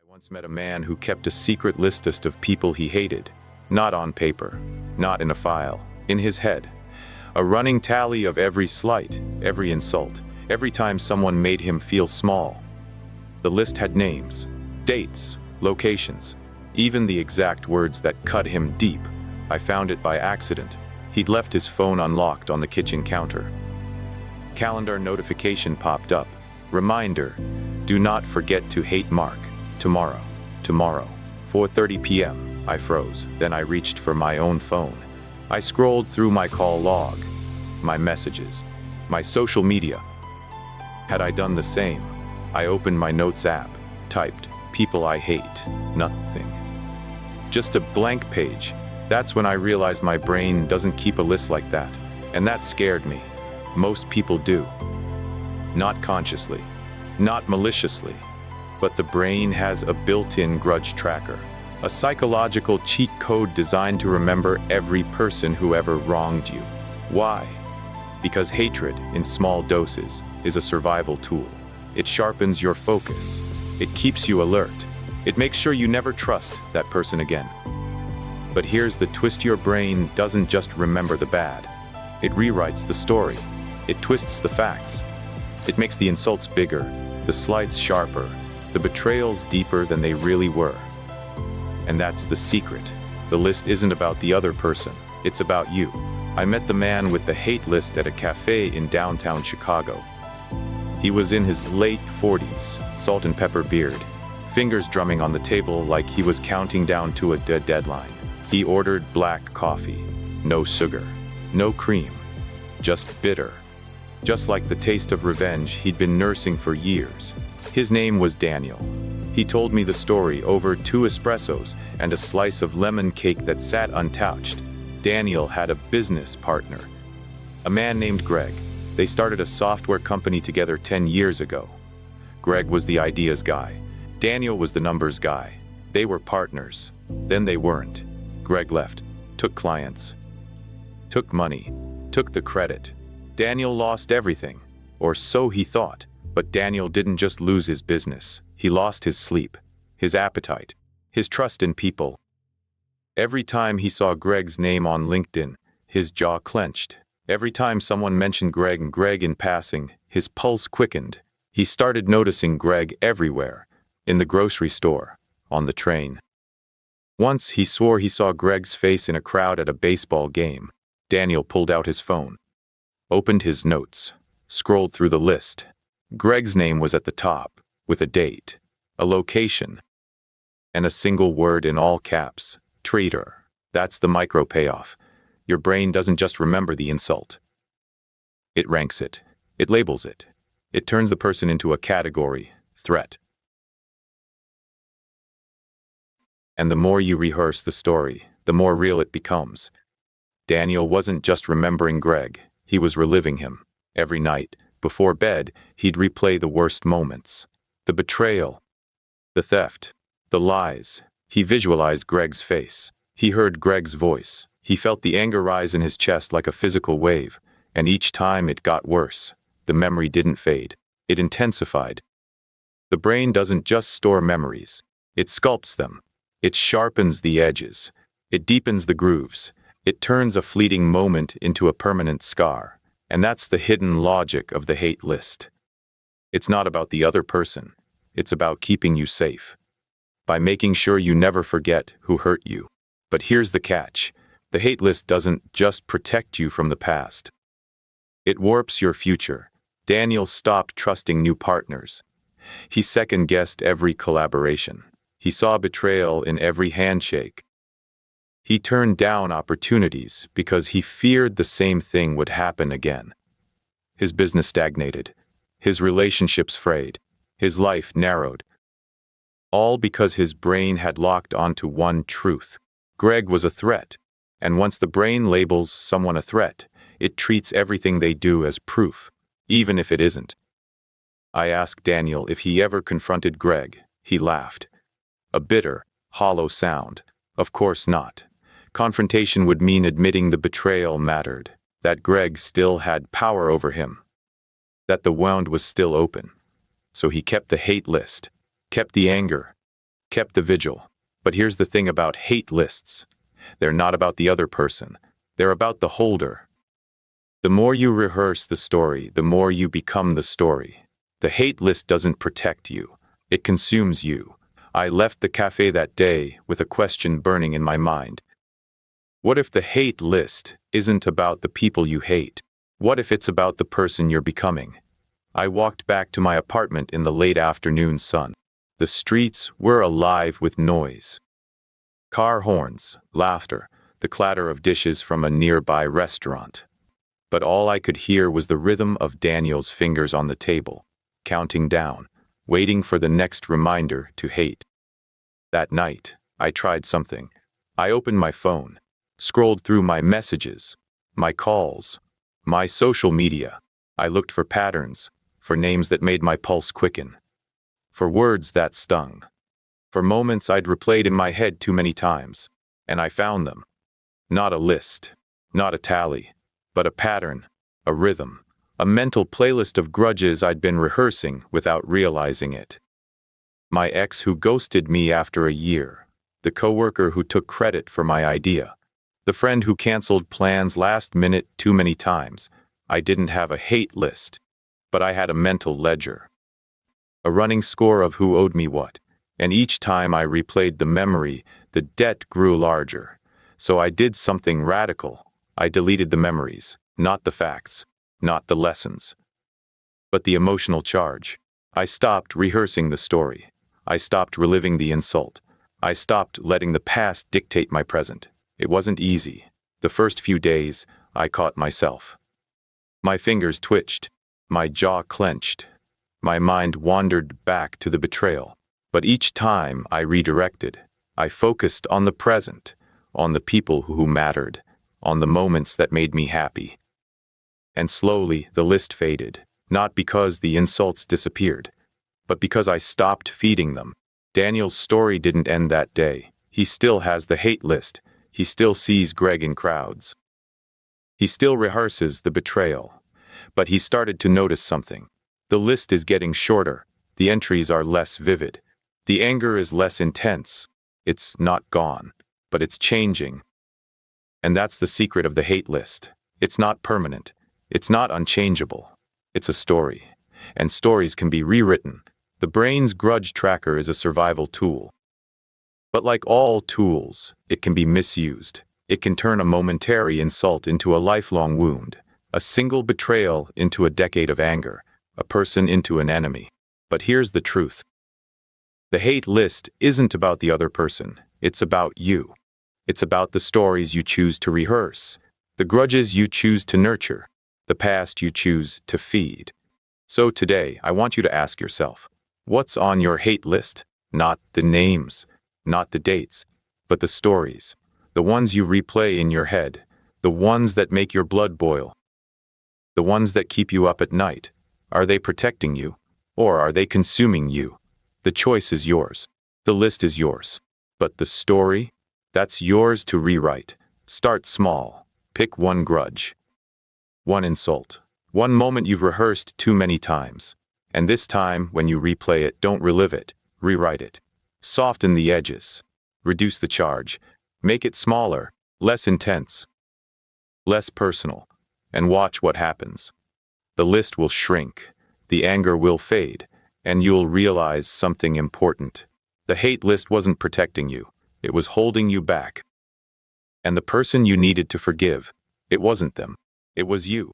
I once met a man who kept a secret list of people he hated. Not on paper, not in a file, in his head. A running tally of every slight, every insult, every time someone made him feel small. The list had names, dates, locations, even the exact words that cut him deep. I found it by accident. He'd left his phone unlocked on the kitchen counter. Calendar notification popped up. Reminder, do not forget to hate Mark. Tomorrow. 4:30 p.m. I froze. Then I reached for my own phone. I scrolled through my call log, my messages, my social media. Had I done the same? I opened my notes app, typed, people I hate, nothing. Just a blank page. That's when I realized my brain doesn't keep a list like that. And that scared me. Most people do. Not consciously, not maliciously. But the brain has a built-in grudge tracker, a psychological cheat code designed to remember every person who ever wronged you. Why? Because hatred, in small doses, is a survival tool. It sharpens your focus. It keeps you alert. It makes sure you never trust that person again. But here's the twist: your brain doesn't just remember the bad. It rewrites the story. It twists the facts. It makes the insults bigger, the slights sharper, the betrayals deeper than they really were. And that's the secret. The list isn't about the other person. It's about you. I met the man with the hate list at a cafe in downtown Chicago. He was in his late 40s, salt and pepper beard, fingers drumming on the table like he was counting down to a deadline. He ordered black coffee, no sugar, no cream, just bitter. Just like the taste of revenge he'd been nursing for years. His name was Daniel. He told me the story over 2 espressos and a slice of lemon cake that sat untouched. Daniel had a business partner, a man named Greg. They started a software company together 10 years ago. Greg was the ideas guy. Daniel was the numbers guy. They were partners. Then they weren't. Greg left, took clients, took money, took the credit. Daniel lost everything, or so he thought. But Daniel didn't just lose his business. He lost his sleep, his appetite, his trust in people. Every time he saw Greg's name on LinkedIn, his jaw clenched. Every time someone mentioned Greg in passing, his pulse quickened. He started noticing Greg everywhere, in the grocery store, on the train. Once he swore he saw Greg's face in a crowd at a baseball game. Daniel pulled out his phone, opened his notes, scrolled through the list. Greg's name was at the top, with a date, a location, and a single word in all caps: traitor. That's the micro payoff. Your brain doesn't just remember the insult. It ranks it. It labels it. It turns the person into a category: threat. And the more you rehearse the story, the more real it becomes. Daniel wasn't just remembering Greg, he was reliving him. Every night, before bed, he'd replay the worst moments. The betrayal, the theft, the lies. He visualized Greg's face. He heard Greg's voice. He felt the anger rise in his chest like a physical wave. And each time it got worse. The memory didn't fade. It intensified. The brain doesn't just store memories. It sculpts them. It sharpens the edges. It deepens the grooves. It turns a fleeting moment into a permanent scar. And that's the hidden logic of the hate list. It's not about the other person. It's about keeping you safe. By making sure you never forget who hurt you. But here's the catch. The hate list doesn't just protect you from the past. It warps your future. Daniel stopped trusting new partners. He second-guessed every collaboration. He saw betrayal in every handshake. He turned down opportunities because he feared the same thing would happen again. His business stagnated. His relationships frayed. His life narrowed. All because his brain had locked onto one truth. Greg was a threat. And once the brain labels someone a threat, it treats everything they do as proof, even if it isn't. I asked Daniel if he ever confronted Greg. He laughed. A bitter, hollow sound. Of course not. Confrontation would mean admitting the betrayal mattered, that Greg still had power over him, that the wound was still open. So he kept the hate list, kept the anger, kept the vigil. But here's the thing about hate lists. They're not about the other person. They're about the holder. The more you rehearse the story, the more you become the story. The hate list doesn't protect you. It consumes you. I left the cafe that day with a question burning in my mind. What if the hate list isn't about the people you hate? What if it's about the person you're becoming? I walked back to my apartment in the late afternoon sun. The streets were alive with noise. Car horns, laughter, the clatter of dishes from a nearby restaurant. But all I could hear was the rhythm of Daniel's fingers on the table, counting down, waiting for the next reminder to hate. That night, I tried something. I opened my phone, scrolled through my messages, my calls, my social media. I looked for patterns, for names that made my pulse quicken, for words that stung, for moments I'd replayed in my head too many times. And I found them. Not a list, not a tally, but a pattern, a rhythm, a mental playlist of grudges I'd been rehearsing without realizing it. My ex who ghosted me after a year, the coworker who took credit for my idea, the friend who canceled plans last minute too many times. I didn't have a hate list, but I had a mental ledger. A running score of who owed me what, and each time I replayed the memory, the debt grew larger. So I did something radical. I deleted the memories, not the facts, not the lessons, but the emotional charge. I stopped rehearsing the story. I stopped reliving the insult. I stopped letting the past dictate my present. It wasn't easy. The first few days, I caught myself. My fingers twitched. My jaw clenched. My mind wandered back to the betrayal. But each time I redirected, I focused on the present, on the people who mattered, on the moments that made me happy. And slowly the list faded, not because the insults disappeared, but because I stopped feeding them. Daniel's story didn't end that day. He still has the hate list. He still sees Greg in crowds. He still rehearses the betrayal. But he started to notice something. The list is getting shorter. The entries are less vivid. The anger is less intense. It's not gone, but it's changing. And that's the secret of the hate list. It's not permanent. It's not unchangeable. It's a story. And stories can be rewritten. The brain's grudge tracker is a survival tool. But like all tools, it can be misused. It can turn a momentary insult into a lifelong wound, a single betrayal into a decade of anger, a person into an enemy. But here's the truth. The hate list isn't about the other person. It's about you. It's about the stories you choose to rehearse, the grudges you choose to nurture, the past you choose to feed. So today, I want you to ask yourself, what's on your hate list? Not the names, not the dates, but the stories, the ones you replay in your head, the ones that make your blood boil, the ones that keep you up at night. Are they protecting you, or are they consuming you? The choice is yours. The list is yours. But the story? That's yours to rewrite. Start small. Pick one grudge, one insult, one moment you've rehearsed too many times. And this time, when you replay it, don't relive it. Rewrite it. Soften the edges. Reduce the charge. Make it smaller, less intense, less personal. And watch what happens. The list will shrink. The anger will fade. And you'll realize something important. The hate list wasn't protecting you. It was holding you back. And the person you needed to forgive, it wasn't them. It was you.